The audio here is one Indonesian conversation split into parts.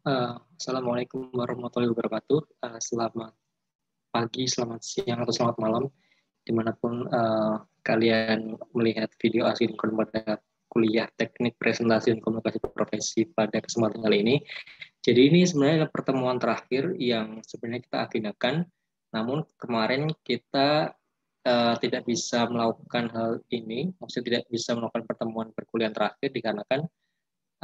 Assalamualaikum warahmatullahi wabarakatuh. Selamat pagi, selamat siang, atau selamat malam, dimanapun kalian melihat video asinkron pada kuliah teknik presentasi dan komunikasi profesi pada kesempatan kali ini. Jadi ini sebenarnya adalah pertemuan terakhir yang sebenarnya kita agendakan, namun kemarin kita tidak bisa melakukan hal ini, maksudnya tidak bisa melakukan pertemuan perkuliahan terakhir dikarenakan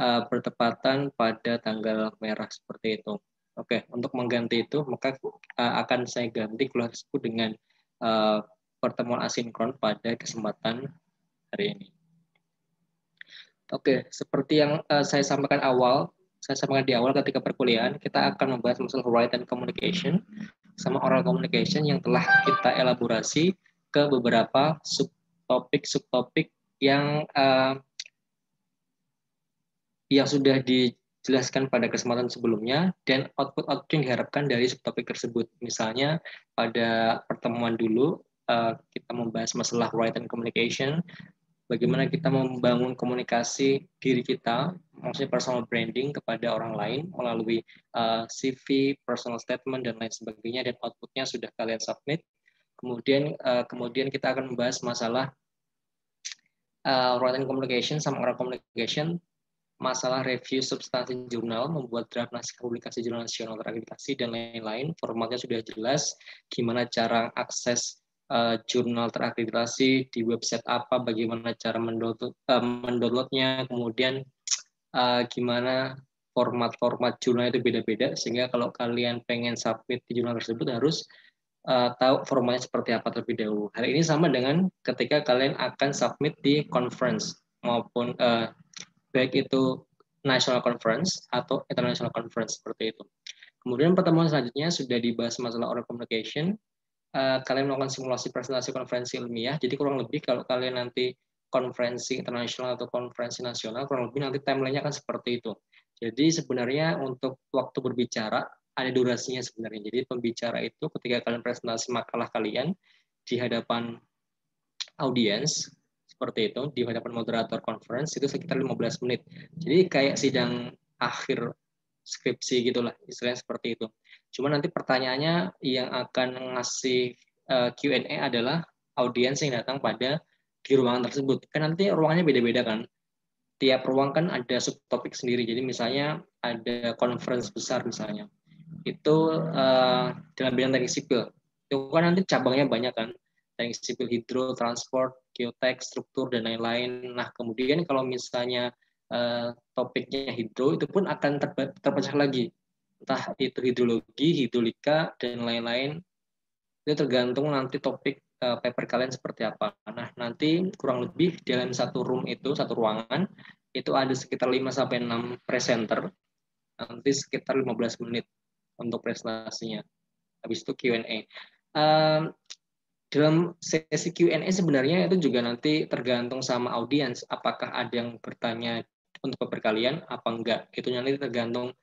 bertepatan pada tanggal merah seperti itu. Oke, untuk mengganti itu, maka akan saya ganti kuliah tersebut dengan uh, pertemuan asinkron pada kesempatan hari ini. Oke, seperti yang saya sampaikan di awal ketika perkuliahan, kita akan membahas masalah written communication sama oral communication yang telah kita elaborasi ke beberapa subtopik yang sudah dijelaskan pada kesempatan sebelumnya dan output yang diharapkan dari subtopik tersebut. Misalnya pada pertemuan dulu kita membahas masalah written communication, bagaimana kita membangun komunikasi diri kita, maksudnya personal branding kepada orang lain melalui CV, personal statement dan lain sebagainya, dan outputnya sudah kalian submit. Kemudian kita akan membahas masalah written communication sama oral communication, masalah review substansi jurnal, membuat draft naskah publikasi jurnal nasional terakreditasi, dan lain-lain. Formatnya sudah jelas, gimana cara akses jurnal terakreditasi di website apa, bagaimana cara mendownloadnya, kemudian gimana format-format jurnal itu beda-beda, sehingga kalau kalian pengen submit di jurnal tersebut harus tahu formatnya seperti apa terlebih dahulu. Hal ini sama dengan ketika kalian akan submit di conference maupun baik itu national conference atau international conference seperti itu. Kemudian pertemuan selanjutnya sudah dibahas masalah oral communication. Kalian melakukan simulasi presentasi konferensi ilmiah. Jadi kurang lebih kalau kalian nanti konferensi internasional atau konferensi nasional, kurang lebih nanti timelinenya akan seperti itu. Jadi sebenarnya untuk waktu berbicara ada durasinya sebenarnya. Jadi pembicara itu ketika kalian presentasi makalah kalian di hadapan audiens, seperti itu, di hadapan moderator conference itu sekitar 15 menit. Jadi kayak sidang akhir skripsi gitulah, istilahnya seperti itu. Cuma nanti pertanyaannya yang akan ngasih Q&A adalah audiens yang datang pada di ruangan tersebut. Kan nanti ruangannya beda-beda kan. Tiap ruang kan ada subtopik sendiri. Jadi misalnya ada conference besar misalnya. Itu dalam bidang teknik sipil. Itu kan nanti cabangnya banyak kan. Teknik sipil hidro, transport, geotek, struktur, dan lain-lain. Nah, kemudian kalau misalnya topiknya hidro, itu pun akan terpecah lagi. Entah itu hidrologi, hidrolika, dan lain-lain. Itu tergantung nanti topik paper kalian seperti apa. Nah, nanti kurang lebih dalam satu room itu, satu ruangan, itu ada sekitar 5-6 presenter, nanti sekitar 15 menit untuk presentasinya. Habis itu Q&A. Dalam sesi Q&A sebenarnya itu juga nanti tergantung sama audiens, apakah ada yang bertanya untuk paper kalian apa enggak. Itu nanti tergantung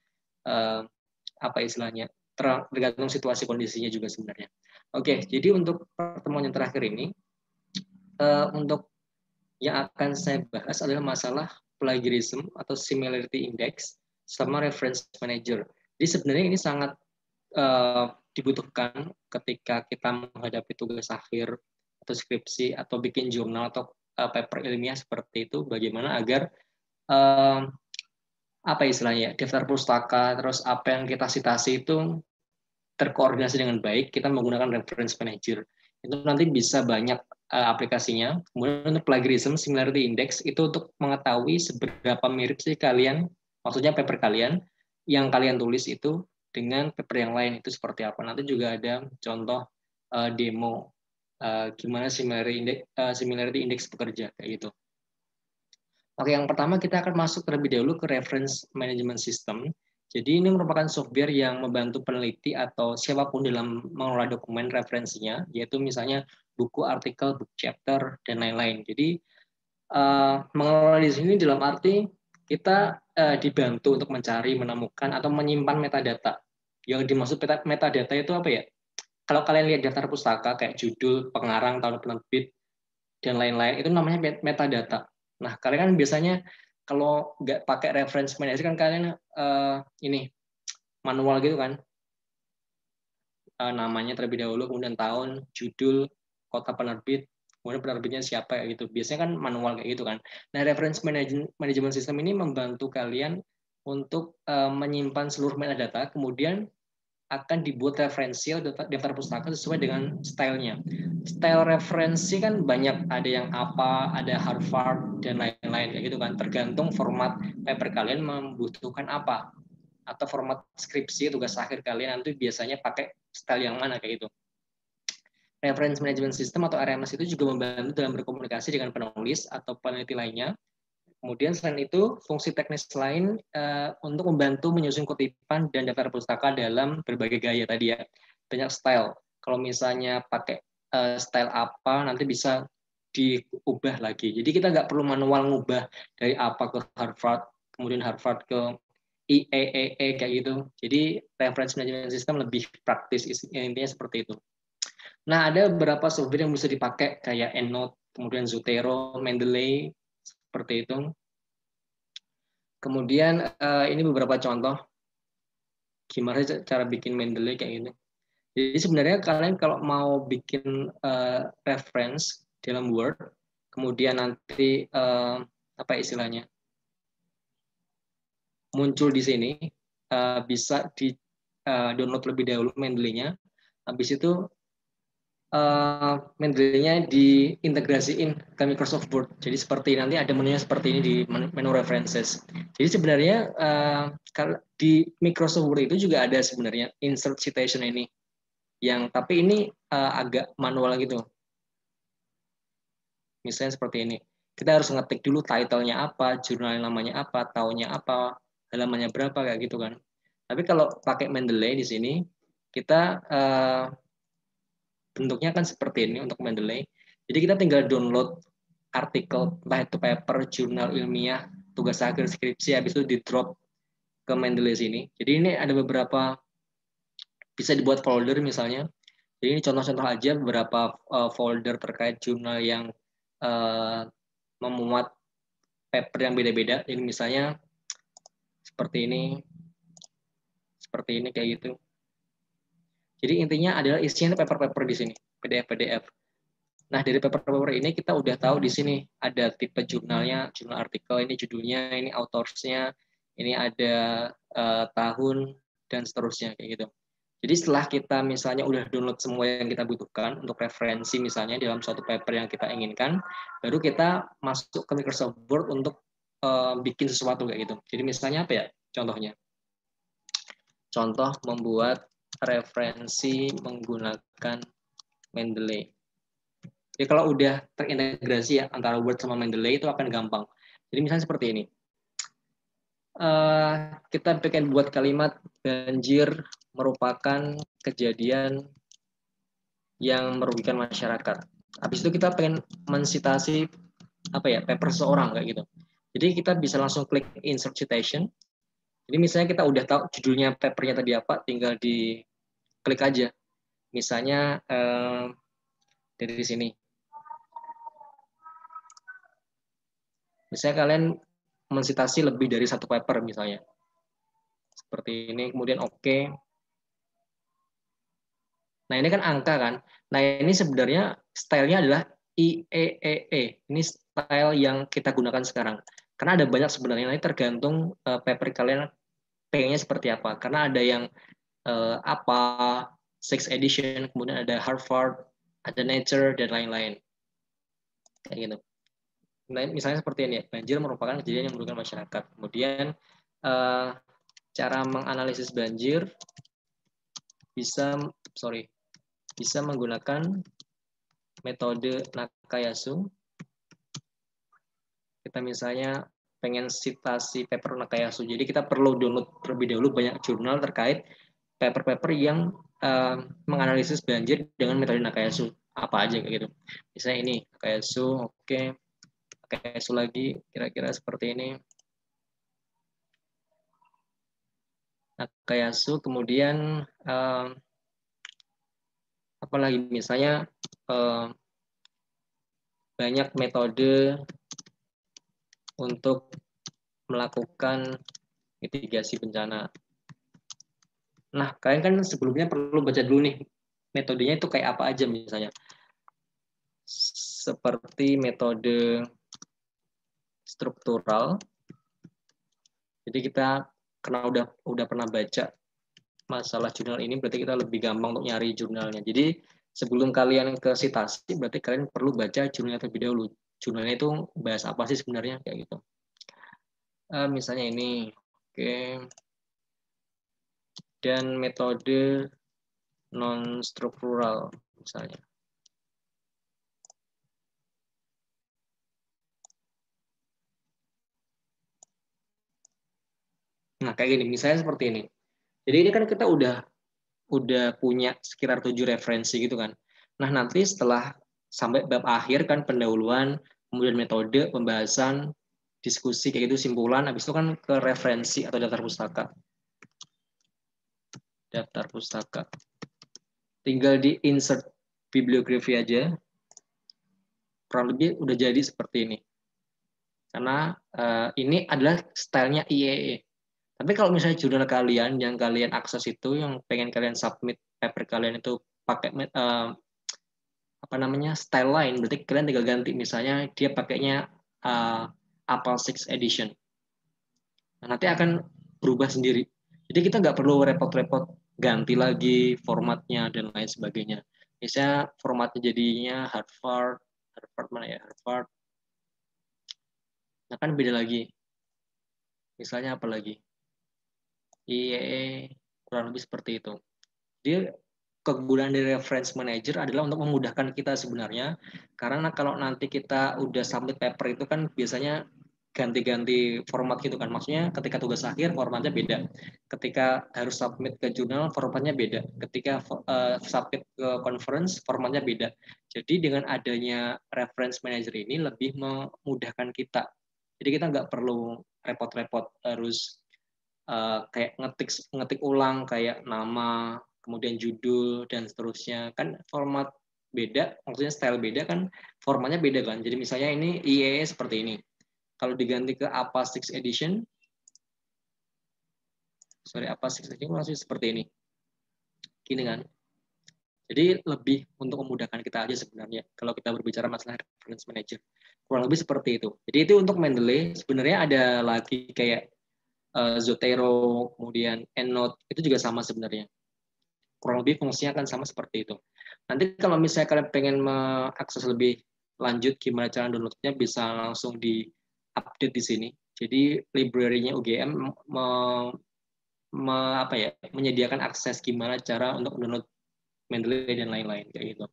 apa istilahnya, tergantung situasi kondisinya juga sebenarnya. Oke, jadi untuk pertemuan yang terakhir ini, untuk yang akan saya bahas adalah masalah plagiarism atau similarity index sama reference manager. Jadi sebenarnya ini sangat dibutuhkan ketika kita menghadapi tugas akhir atau skripsi atau bikin jurnal atau paper ilmiah seperti itu, bagaimana agar apa istilahnya, daftar pustaka terus apa yang kita citasi itu terkoordinasi dengan baik. Kita menggunakan reference manager itu nanti bisa banyak aplikasinya. Kemudian untuk plagiarism similarity index itu untuk mengetahui seberapa mirip sih kalian, maksudnya paper kalian yang kalian tulis itu dengan paper yang lain itu seperti apa. Nanti juga ada contoh demo gimana similarity index bekerja kayak gitu. Oke, yang pertama kita akan masuk terlebih dahulu ke reference management system. Jadi ini merupakan software yang membantu peneliti atau siapapun dalam mengelola dokumen referensinya, yaitu misalnya buku, artikel, book chapter, dan lain-lain. Jadi mengelola di sini dalam arti kita dibantu untuk mencari, menemukan, atau menyimpan metadata. Yang dimaksud metadata itu apa ya? Kalau kalian lihat daftar pustaka kayak judul, pengarang, tahun penerbit, dan lain-lain, itu namanya metadata. Nah, kalian kan biasanya kalau nggak pakai reference manager kan kalian ini manual gitu kan, namanya terlebih dahulu, kemudian tahun, judul, kota penerbit, kemudian penerbitnya siapa gitu. Biasanya kan manual kayak gitu kan. Nah, reference management system ini membantu kalian untuk menyimpan seluruh metadata, kemudian akan dibuat referensi atau daftar pustaka sesuai dengan stylenya. Style referensi kan banyak, ada yang apa, ada Harvard, dan lain-lain kayak gitu kan. Tergantung format paper kalian membutuhkan apa. Atau format skripsi, tugas akhir kalian nanti biasanya pakai style yang mana kayak gitu. Reference Management System atau RMS itu juga membantu dalam berkomunikasi dengan penulis atau peneliti lainnya. Kemudian selain itu, fungsi teknis lain untuk membantu menyusun kutipan dan daftar pustaka dalam berbagai gaya tadi ya. Banyak style. Kalau misalnya pakai style apa, nanti bisa diubah lagi. Jadi kita nggak perlu manual ngubah dari apa ke Harvard, kemudian Harvard ke IEEE kayak gitu. Jadi reference management system lebih praktis, intinya seperti itu. Nah, ada beberapa software yang bisa dipakai kayak EndNote, kemudian Zotero, Mendeley, seperti itu. Kemudian ini beberapa contoh gimana cara bikin Mendeley kayak gitu. Jadi sebenarnya kalian kalau mau bikin reference dalam Word, kemudian nanti apa istilahnya muncul di sini, bisa di download lebih dahulu Mendeley-nya. Habis itu Mendeley-nya diintegrasiin ke Microsoft Word. Jadi seperti nanti ada menunya seperti ini di menu references. Jadi sebenarnya di Microsoft Word itu juga ada sebenarnya insert citation ini, yang tapi ini agak manual gitu. Misalnya seperti ini. Kita harus ngetik dulu title-nya apa, jurnal namanya apa, tahunnya apa, halamannya berapa kayak gitu kan. Tapi kalau pakai Mendeley di sini, kita bentuknya kan seperti ini untuk Mendeley. Jadi kita tinggal download artikel, entah itu paper, jurnal ilmiah, tugas akhir, skripsi, habis itu di drop ke Mendeley sini. Jadi ini ada beberapa, bisa dibuat folder misalnya. Jadi ini contoh-contoh aja beberapa folder terkait jurnal yang memuat paper yang beda-beda. Ini misalnya seperti ini kayak gitu. Jadi intinya adalah isinya paper-paper di sini, PDF-PDF. Nah, dari paper-paper ini kita udah tahu di sini ada tipe jurnalnya, jurnal artikel, ini judulnya, ini autorsnya, ini ada tahun, dan seterusnya kayak gitu. Jadi setelah kita misalnya udah download semua yang kita butuhkan untuk referensi misalnya dalam suatu paper yang kita inginkan, baru kita masuk ke Microsoft Word untuk bikin sesuatu kayak gitu. Jadi misalnya apa ya contohnya? Contoh membuat referensi menggunakan Mendeley. Jadi kalau udah terintegrasi ya antara Word sama Mendeley itu akan gampang. Jadi misalnya seperti ini. Kita pengen buat kalimat banjir merupakan kejadian yang merugikan masyarakat. Habis itu kita pengen mensitasi paper seseorang kayak gitu. Jadi kita bisa langsung klik insert citation. Jadi misalnya kita udah tahu judulnya papernya tadi apa, tinggal di klik aja. Misalnya dari sini. Misalnya kalian mensitasi lebih dari satu paper misalnya. Seperti ini, kemudian oke. Nah, ini kan angka kan. Nah, ini sebenarnya stylenya adalah IEEE. Ini style yang kita gunakan sekarang. Karena ada banyak sebenarnya, nanti tergantung paper kalian pengennya seperti apa. Karena ada yang apa, 6th edition, kemudian ada Harvard, ada Nature, dan lain-lain. Kayak gitu. Nah, misalnya seperti ini ya, banjir merupakan kejadian yang merugikan masyarakat. Kemudian cara menganalisis banjir bisa menggunakan metode Nakayasu. Kita misalnya pengen citasi paper Nakayasu. Jadi kita perlu download terlebih dahulu banyak jurnal terkait paper-paper yang menganalisis banjir dengan metode Nakayasu. Apa aja kayak gitu. Misalnya ini Nakayasu, oke. Nakayasu lagi, kira-kira seperti ini. Nakayasu, kemudian apalagi misalnya banyak metode untuk melakukan mitigasi bencana. Nah, kalian kan sebelumnya perlu baca dulu nih metodenya itu kayak apa aja misalnya. Seperti metode struktural. Jadi kita karena udah pernah baca masalah jurnal ini, berarti kita lebih gampang untuk nyari jurnalnya. Jadi sebelum kalian ke citasi, berarti kalian perlu baca jurnalnya terlebih dahulu. Jurnalnya itu bahas apa sih sebenarnya kayak gitu. Misalnya ini, oke. Dan metode non struktural misalnya. Nah, kayak gini, misalnya seperti ini. Jadi ini kan kita udah punya sekitar 7 referensi gitu kan. Nah, nanti setelah sampai bab akhir kan pendahuluan, kemudian metode, pembahasan, diskusi kayak gitu, simpulan, habis itu kan ke referensi atau daftar pustaka. Daftar pustaka. Tinggal di insert bibliografi aja. Kurang lebih udah jadi seperti ini. Karena ini adalah stylenya IEE. Tapi kalau misalnya jurnal kalian yang kalian akses itu, yang pengen kalian submit paper kalian itu pakai apa namanya style lain, berarti kalian tinggal ganti. Misalnya dia pakainya Apple 6 Edition. Nah, nanti akan berubah sendiri. Jadi kita nggak perlu repot-repot ganti lagi formatnya dan lain sebagainya. Misalnya formatnya jadinya Harvard mana ya Harvard. Nah kan beda lagi. Misalnya apa lagi? IEE kurang lebih seperti itu. Dia kegunaan dari reference manager adalah untuk memudahkan kita sebenarnya, karena kalau nanti kita udah submit paper itu kan biasanya ganti-ganti format gitu kan, maksudnya ketika tugas akhir formatnya beda, ketika harus submit ke jurnal formatnya beda, ketika submit ke conference formatnya beda. Jadi dengan adanya reference manager ini lebih memudahkan kita, jadi kita nggak perlu repot-repot harus kayak ngetik ulang kayak nama, kemudian judul dan seterusnya. Kan format beda, maksudnya style beda kan, formatnya beda kan. Jadi misalnya ini IEE seperti ini. Kalau diganti ke APA 6 Edition, APA 6 Edition masih seperti ini. Gini kan. Jadi lebih untuk memudahkan kita aja sebenarnya kalau kita berbicara masalah reference manager. Kurang lebih seperti itu. Jadi itu untuk Mendeley. Sebenarnya ada lagi kayak Zotero, kemudian EndNote, itu juga sama sebenarnya. Kurang lebih fungsinya akan sama seperti itu. Nanti kalau misalnya kalian pengen mengakses lebih lanjut gimana cara downloadnya, bisa langsung di update di sini. Jadi library-nya UGM menyediakan akses gimana cara untuk download Mendeley dan lain-lain kayak gitu.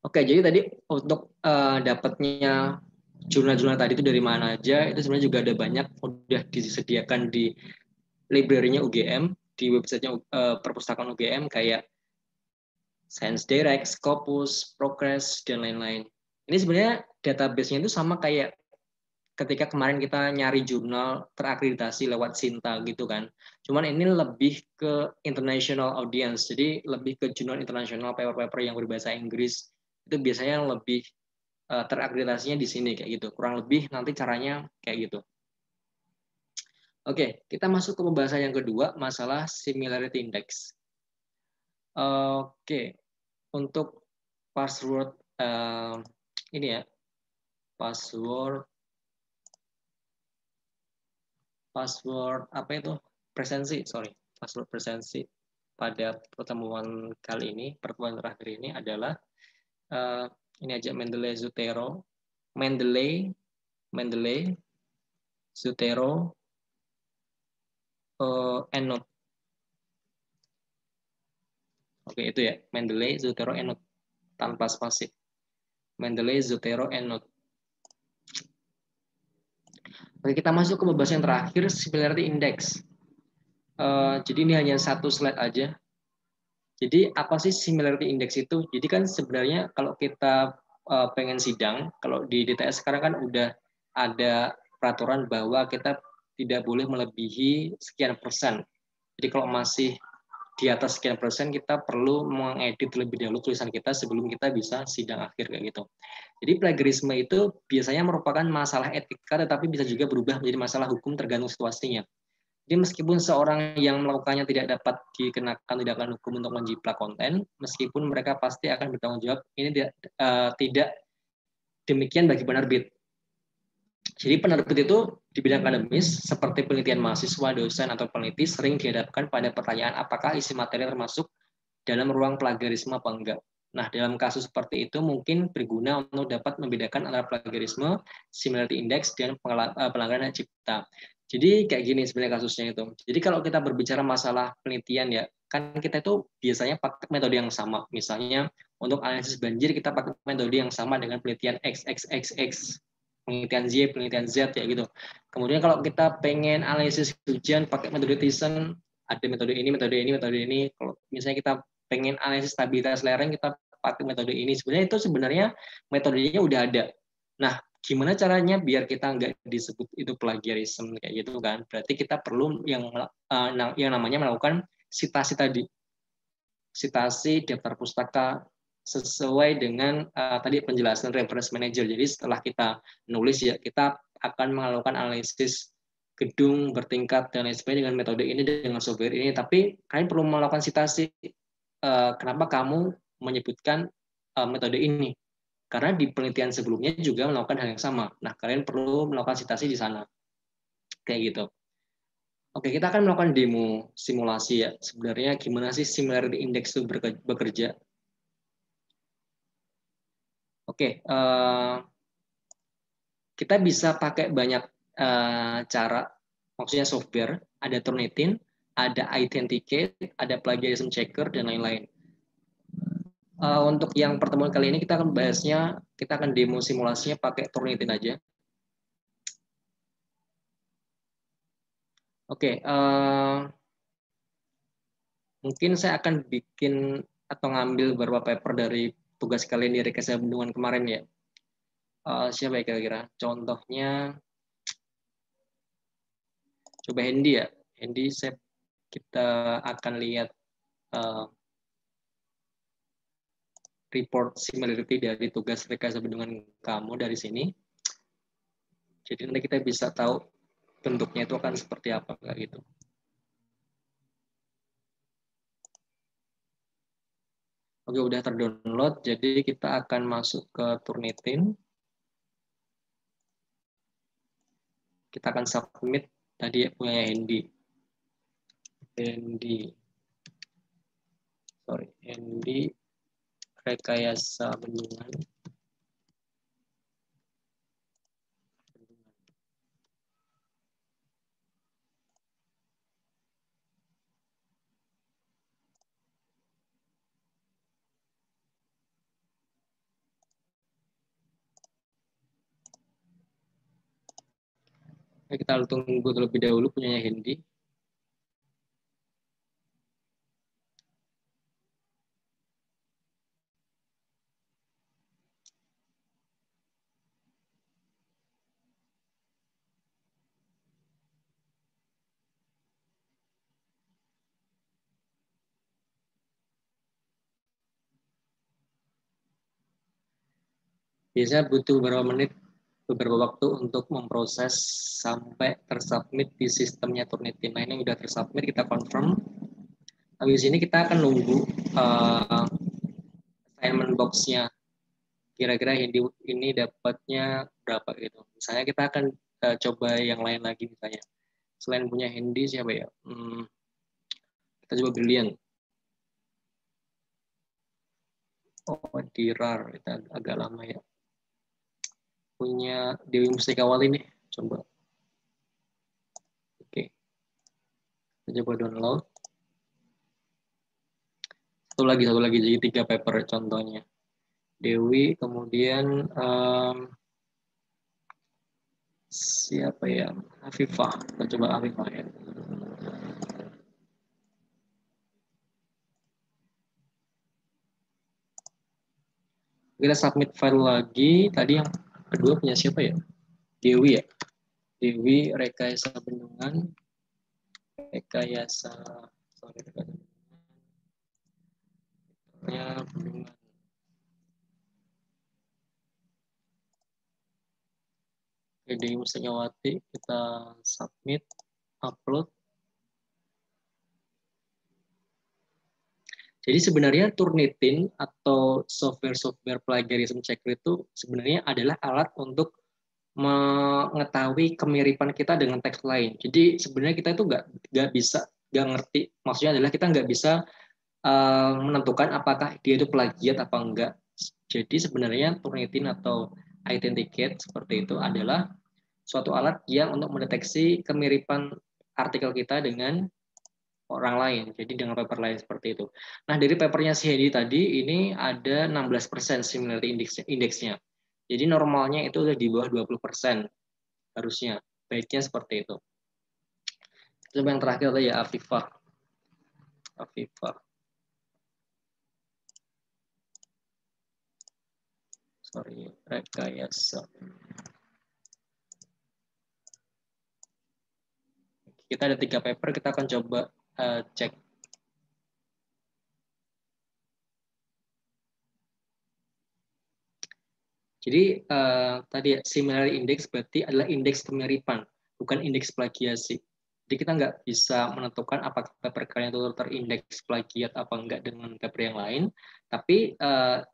Oke, jadi tadi untuk dapatnya jurnal-jurnal tadi itu dari mana aja, itu sebenarnya juga ada banyak, udah disediakan di library-nya UGM, di websitenya perpustakaan UGM kayak Science Direct, Scopus, Progress, dan lain-lain. Ini sebenarnya database-nya itu sama kayak ketika kemarin kita nyari jurnal terakreditasi lewat Sinta gitu kan. Cuman ini lebih ke international audience, jadi lebih ke jurnal internasional, paper-paper yang berbahasa Inggris. Itu biasanya lebih terakreditasinya di sini kayak gitu. Kurang lebih nanti caranya kayak gitu. Oke, kita masuk ke pembahasan yang kedua, masalah similarity index. Oke, untuk password ini ya, password apa itu? Password presensi pada pertemuan kali ini, pertemuan terakhir ini adalah ini aja Mendeley Zotero, Zotero, EndNote. Oke, itu ya, Mendeley, Zotero, EndNote tanpa spasi. Mendeley, Zotero, EndNote. Oke, kita masuk ke pembahasan yang terakhir, similarity index. Jadi ini hanya satu slide aja. Jadi apa sih similarity index itu? Jadi kan sebenarnya kalau kita pengen sidang, kalau di DTS sekarang kan udah ada peraturan bahwa kita tidak boleh melebihi sekian persen. Jadi kalau masih di atas sekian persen, kita perlu mengedit lebih dahulu tulisan kita sebelum kita bisa sidang akhir kayak gitu. Jadi plagiarisme itu biasanya merupakan masalah etika, tetapi bisa juga berubah menjadi masalah hukum tergantung situasinya. Jadi meskipun seorang yang melakukannya tidak dapat dikenakan tindakan hukum untuk menjiplak konten, meskipun mereka pasti akan bertanggung jawab, ini tidak demikian bagi penerbit. Jadi penerbit itu di bidang akademis, seperti penelitian mahasiswa, dosen, atau peneliti, sering dihadapkan pada pertanyaan apakah isi materi termasuk dalam ruang plagiarisme apa enggak. Nah, dalam kasus seperti itu mungkin berguna untuk dapat membedakan antara plagiarisme, similarity index, dan pelanggaran hak cipta. Jadi kayak gini sebenarnya kasusnya itu. Jadi kalau kita berbicara masalah penelitian ya, kan kita itu biasanya pakai metode yang sama. Misalnya untuk analisis banjir kita pakai metode yang sama dengan penelitian XXXX, penelitian Z ya gitu. Kemudian kalau kita pengen analisis hujan pakai metode Thiessen, ada metode ini, metode ini, metode ini. Kalau misalnya kita pengen analisis stabilitas lereng, kita pakai metode ini. Sebenarnya itu metodenya udah ada. Nah, gimana caranya biar kita nggak disebut itu plagiarisme kayak gitu kan? Berarti kita perlu yang namanya melakukan citasi tadi, citasi daftar pustaka sesuai dengan tadi penjelasan reference manager. Jadi setelah kita nulis ya kita akan melakukan analisis gedung bertingkat dan lain sebagainya dengan metode ini dengan software ini. Tapi kalian perlu melakukan citasi kenapa kamu menyebutkan metode ini? Karena di penelitian sebelumnya juga melakukan hal yang sama. Nah, kalian perlu melakukan citasi di sana. Kayak gitu. Oke, kita akan melakukan demo simulasi ya. Sebenarnya gimana sih similarity index itu bekerja? Oke, kita bisa pakai banyak cara, maksudnya software. Ada Turnitin, ada Authenticate, ada Plagiarism Checker, dan lain-lain. Untuk yang pertemuan kali ini kita akan bahasnya, kita akan demo simulasinya pakai Turnitin aja. Oke, mungkin saya akan bikin atau ngambil beberapa paper dari tugas kalian di rekayasa bendungan kemarin ya. Siapa ya kira-kira? Contohnya, coba Hendy ya. Hendy, kita akan lihat report similarity dari tugas rekayasa bendungan kamu dari sini. Jadi nanti kita bisa tahu bentuknya itu akan seperti apa kayak gitu. Oke, udah terdownload. Jadi kita akan masuk ke Turnitin. Kita akan submit tadi punya Hendy. Hendy rekayasa bendungan. Kita tunggu terlebih dahulu punyanya Hendy. Biasanya butuh beberapa menit, beberapa waktu untuk memproses sampai tersubmit di sistemnya Turnitin. Nah, ini udah tersubmit, kita confirm. Habis ini kita akan nunggu assignment box-nya. Kira-kira ini dapatnya berapa gitu. Misalnya kita akan coba yang lain lagi misalnya. Selain punya Hendy siapa ya? Kita coba Brilliant. Oh, Dirar, itu agak lama ya. Punya Dewi Mustikawati nih, coba. Oke. Kita coba download. Satu lagi, jadi 3 paper contohnya. Dewi, kemudian siapa ya? Afifah, kita coba Afifah ya. Kita submit file lagi. Tadi yang kedua punya siapa ya? Dewi ya. Dewi rekayasa bendungan. Rekayasa bendungan. Dewi Mustikawati, kita submit, upload. Jadi sebenarnya Turnitin atau software plagiarism checker itu sebenarnya adalah alat untuk mengetahui kemiripan kita dengan teks lain. Jadi sebenarnya kita itu nggak ngerti. Maksudnya adalah kita nggak bisa menentukan apakah dia itu plagiat apa enggak. Jadi sebenarnya Turnitin atau Authenticate seperti itu adalah suatu alat yang untuk mendeteksi kemiripan artikel kita dengan orang lain, jadi dengan paper lain seperti itu. Nah, dari papernya si Hedi tadi, ini ada 16% similarity indeksnya. Jadi normalnya itu udah di bawah 20% harusnya. Baiknya seperti itu. Coba yang terakhir tadi ya, Afifah. Sorry, rekayasa. Kita ada 3 paper, kita akan coba cek. Jadi tadi ya, similarity index berarti adalah indeks kemiripan, bukan indeks plagiasi. Jadi kita nggak bisa menentukan apakah paper kalian itu terindeks plagiat apa enggak dengan paper yang lain, tapi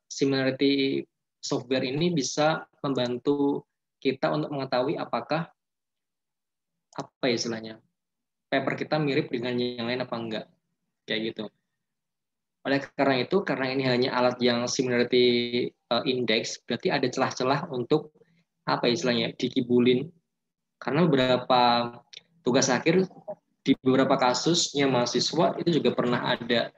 similarity software ini bisa membantu kita untuk mengetahui apakah apa ya istilahnya paper kita mirip dengan yang lain apa enggak, kayak gitu. Oleh karena itu, karena ini hanya alat yang similarity index, berarti ada celah-celah untuk apa istilahnya dikibulin. Karena beberapa tugas akhir di beberapa kasusnya mahasiswa itu juga pernah ada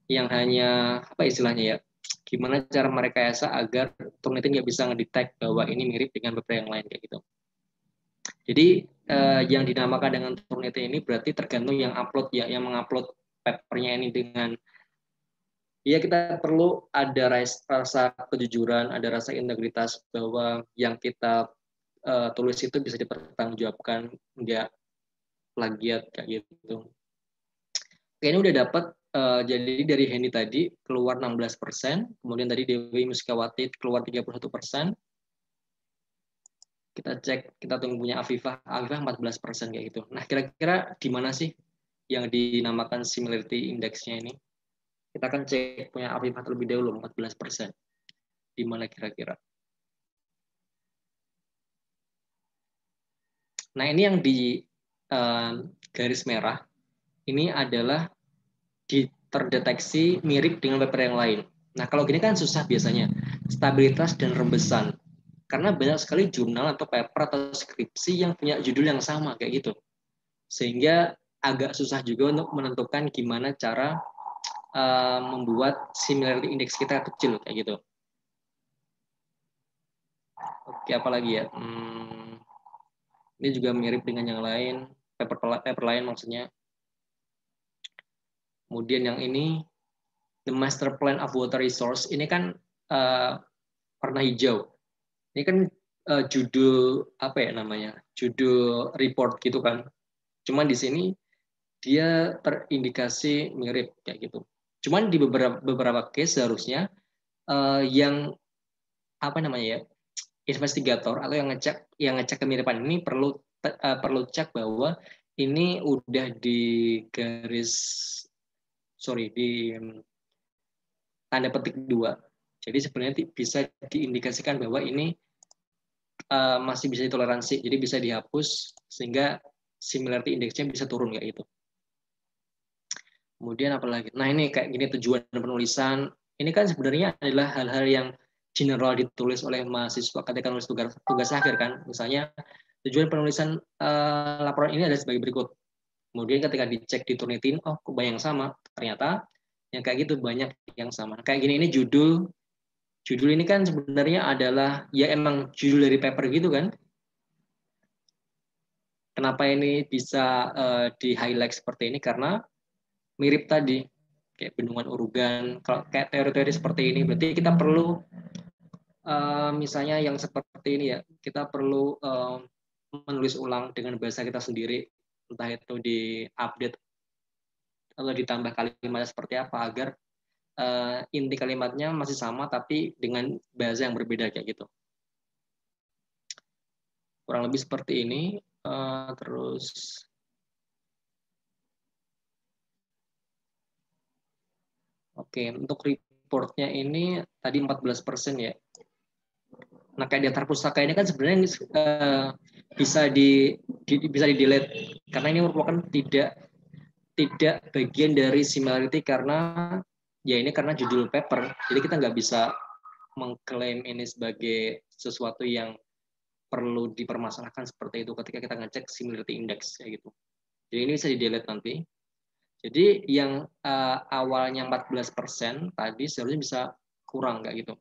yang hanya apa istilahnya ya, gimana cara mereka agar Turnitin nggak bisa ngedetect bahwa ini mirip dengan beberapa yang lain kayak gitu. Jadi yang dinamakan dengan Turnitin ini berarti tergantung yang upload ya, yang mengupload papernya ini dengan ya kita perlu ada rasa kejujuran, ada rasa integritas bahwa yang kita tulis itu bisa dipertanggungjawabkan, nggak plagiat kayak gitu. Kayaknya udah dapat jadi dari Hendy tadi keluar 16%, kemudian tadi Dewi Muskawati keluar 31%. Kita cek, kita tunggu punya Afifah 14% kayak gitu. Nah, kira-kira di mana sih yang dinamakan similarity index-nya ini? Kita akan cek punya Afifah terlebih dahulu 14%. Di mana kira-kira? Nah, ini yang di garis merah ini adalah terdeteksi mirip dengan paper yang lain. Nah, kalau gini kan susah biasanya. Stabilitas dan rembesan. Karena banyak sekali jurnal atau paper atau skripsi yang punya judul yang sama kayak gitu. Sehingga agak susah juga untuk menentukan gimana cara membuat similarity index kita kecil kayak gitu. Oke, apa lagi ya? Ini juga mirip dengan yang lain, paper lain maksudnya. Kemudian yang ini, the master plan of water resource, ini kan warna hijau. Ini kan judul apa ya namanya? Judul report gitu kan. Cuman di sini dia terindikasi mirip kayak gitu. Cuman di beberapa case seharusnya yang apa namanya ya? Investigator atau yang ngecek kemiripan ini perlu cek bahwa ini udah di tanda petik 2. Jadi sebenarnya bisa diindikasikan bahwa ini masih bisa ditoleransi, jadi bisa dihapus sehingga similarity index-nya bisa turun kayak gitu. Kemudian apa lagi? Nah ini kayak gini tujuan penulisan. Ini kan sebenarnya adalah hal-hal yang general ditulis oleh mahasiswa ketika nulis tugas akhir kan. Misalnya tujuan penulisan laporan ini adalah sebagai berikut. Kemudian ketika dicek di Turnitin, oh kok banyak yang sama. Ternyata yang kayak gitu banyak yang sama. Kayak gini ini judul ini kan sebenarnya adalah ya emang judul dari paper gitu kan. Kenapa ini bisa di-highlight seperti ini? Karena mirip tadi, kayak bendungan Urugan. Kalau kayak teori-teori seperti ini, berarti kita perlu misalnya yang seperti ini ya, kita perlu menulis ulang dengan bahasa kita sendiri, entah itu di-update atau ditambah kalimatnya seperti apa, agar inti kalimatnya masih sama, tapi dengan bahasa yang berbeda kayak gitu. Kurang lebih seperti ini. Terus Oke, untuk reportnya ini tadi 14% ya. Nah, kayak daftar pustaka ini kan sebenarnya bisa bisa di delete karena ini merupakan tidak bagian dari similarity karena ya ini karena judul paper. Jadi kita nggak bisa mengklaim ini sebagai sesuatu yang perlu dipermasalahkan seperti itu ketika kita ngecek similarity index kayak gitu. Jadi ini bisa di delete nanti. Jadi yang awalnya 14% tadi seharusnya bisa kurang kayak gitu.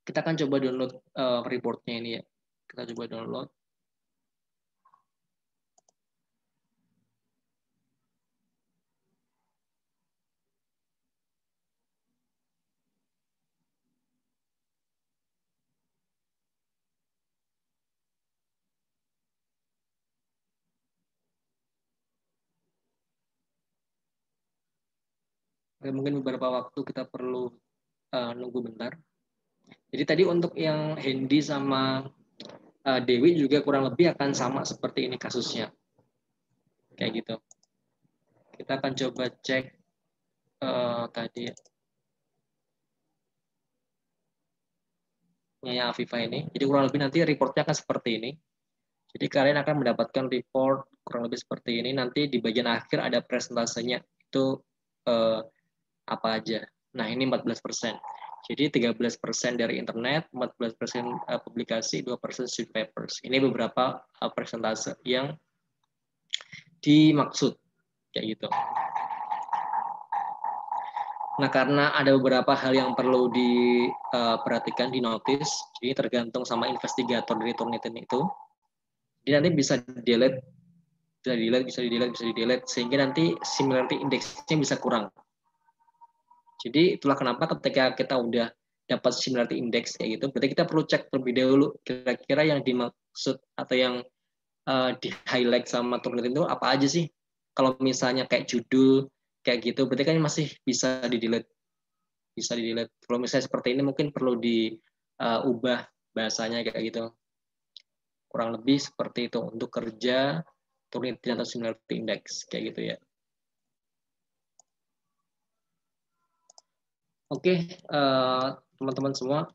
Kita akan coba download reportnya ini ya. Kita coba download. Mungkin beberapa waktu kita perlu nunggu bentar. Jadi tadi untuk yang Hendy sama Dewi juga kurang lebih akan sama seperti ini kasusnya. Kayak gitu. Kita akan coba cek tadi punya Afifa ini. Jadi kurang lebih nanti reportnya akan seperti ini. Jadi kalian akan mendapatkan report kurang lebih seperti ini. Nanti di bagian akhir ada presentasenya. Itu apa aja. Nah, ini 14%. Jadi 13% dari internet, 14% publikasi, 2% studi papers. Ini beberapa persentase yang dimaksud kayak gitu. Nah, karena ada beberapa hal yang perlu diperhatikan di notice, jadi tergantung sama investigator dari Turnitin itu. Jadi nanti bisa delete, bisa di delete, sehingga nanti similarity index-nya bisa kurang. Jadi itulah kenapa ketika kita udah dapat similarity index kayak gitu, berarti kita perlu cek terlebih dahulu kira-kira yang dimaksud atau yang di highlight sama Turnitin itu apa aja sih. Kalau misalnya kayak judul kayak gitu, berarti kan masih bisa di delete. Kalau misalnya seperti ini mungkin perlu diubah bahasanya kayak gitu. Kurang lebih seperti itu untuk kerja Turnitin atau similarity index kayak gitu ya. Oke, teman-teman semua,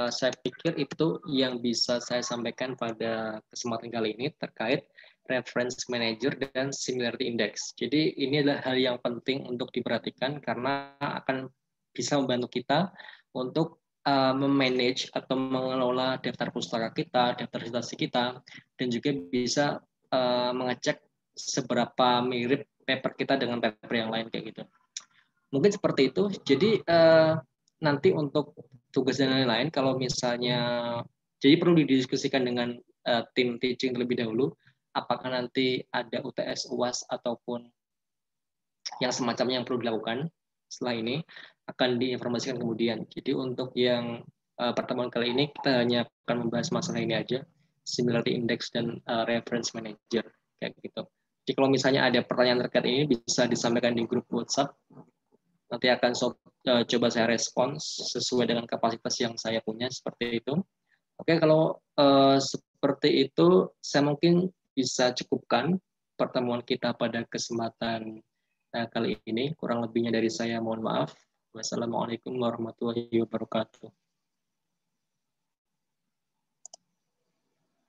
saya pikir itu yang bisa saya sampaikan pada kesempatan kali ini terkait reference manager dan similarity index. Jadi ini adalah hal yang penting untuk diperhatikan karena akan bisa membantu kita untuk memanage atau mengelola daftar pustaka kita, daftar citasi kita, dan juga bisa mengecek seberapa mirip paper kita dengan paper yang lain kayak gitu. Mungkin seperti itu. Jadi nanti untuk tugas dan lain-lain, kalau misalnya, jadi perlu didiskusikan dengan tim teaching terlebih dahulu, apakah nanti ada UTS, UAS, ataupun yang semacamnya yang perlu dilakukan setelah ini, akan diinformasikan kemudian. Jadi untuk yang pertemuan kali ini, kita hanya akan membahas masalah ini aja, similarity index dan reference manager, kayak gitu. Jadi kalau misalnya ada pertanyaan terkait ini, bisa disampaikan di grup WhatsApp. Nanti akan coba saya respons sesuai dengan kapasitas yang saya punya seperti itu. Oke, kalau seperti itu saya mungkin bisa cukupkan pertemuan kita pada kesempatan kali ini. Kurang lebihnya dari saya mohon maaf. Wassalamualaikum warahmatullahi wabarakatuh.